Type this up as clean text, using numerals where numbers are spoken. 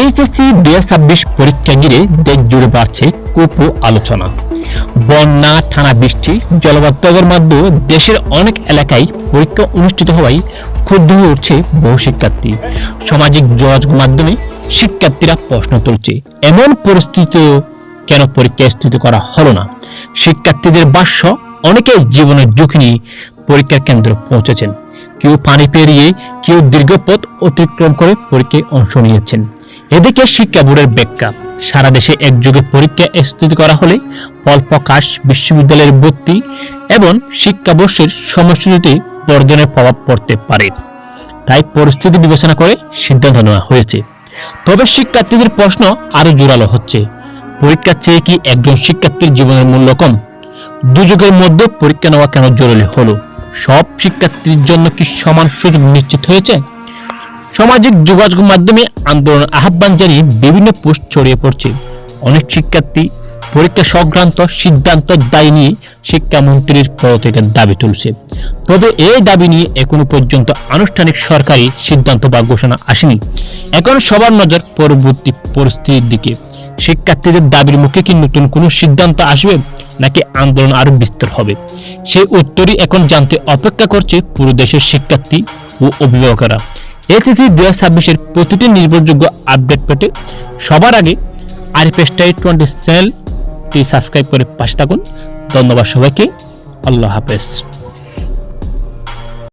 HSC 2026 পরীক্ষা ঘিরে দেশ জুড়ে বাড়ছে কুপ আলোচনা। বন্যা, টানা বৃষ্টি, জলবদ্ধতার মধ্যে দেশের অনেক এলাকায় পরীক্ষা অনুষ্ঠিত হওয়ায় ক্ষুব্ধ হয়ে উঠছে বহু শিক্ষার্থী। সামাজিক যোগাযোগ মাধ্যমে শিক্ষার্থীরা প্রশ্ন তুলছে, এমন পরিস্থিতিতে কেন পরীক্ষা স্থগিত করা হলো না। শিক্ষার্থীদের ভাষ্য, অনেকেই জীবনের ঝুঁকি নিয়ে পরীক্ষার কেন্দ্রে পৌঁছেছেন। কেউ পানি পেরিয়ে, কেউ দীর্ঘ পথ অতিক্রম করে পরীক্ষায় অংশ নিয়েছেন। এদিকে শিক্ষা বোর্ডের ব্যাখ্যা, সারা দেশে একযোগে পরীক্ষা স্থগিত করা হলে ফল প্রকাশ, বিশ্ববিদ্যালয়ের ভর্তি এবং শিক্ষাবর্ষের সময়সূচিতে বর্জনের প্রভাব পড়তে পারে। তাই পরিস্থিতি বিবেচনা করে সিদ্ধান্ত নেওয়া হয়েছে। তবে শিক্ষার্থীদের প্রশ্ন আরো জোরালো হচ্ছে, পরীক্ষার চেয়ে কি একজন শিক্ষার্থীর জীবনের মূল্য কম? দুযোগের মধ্যে পরীক্ষা নেওয়া কেন জরুরি হলো? সব শিক্ষার্থীর জন্য কি সমান সুযোগ নিশ্চিত হয়েছে? সামাজিক যোগাযোগ মাধ্যমে আন্দোলনের আহ্বান জানিয়ে বিভিন্ন পোস্ট ছড়িয়ে পড়ছে। অনেক শিক্ষার্থী পরীক্ষা সংক্রান্ত সিদ্ধান্ত দায়ী নিয়ে শিক্ষামন্ত্রীর পদত্যাগের দাবি তুলছে। তবে এই দাবি নিয়ে এখনো পর্যন্ত আনুষ্ঠানিক সরকারি সিদ্ধান্ত বা ঘোষণা আসেনি। এখন সবার নজর পরবর্তী পরিস্থিতির দিকে। শিক্ষার্থীদের দাবির মুখে কি নতুন কোনো সিদ্ধান্ত আসবে, নাকি আন্দোলন আরো বিস্তর হবে? সেই উত্তরই এখন জানতে অপেক্ষা করছে পুরো দেশের শিক্ষার্থী ও অভিভাবকেরা। এইচএসসি 2026 প্রতিটি নির্ভরযোগ্য আপডেট পেতে সবার আগে আরিফ স্টাডি 20 চ্যানেলটি সাবস্ক্রাইব করে পাশে থাকুন। ধন্যবাদ সবাইকে। আল্লাহ হাফেজ।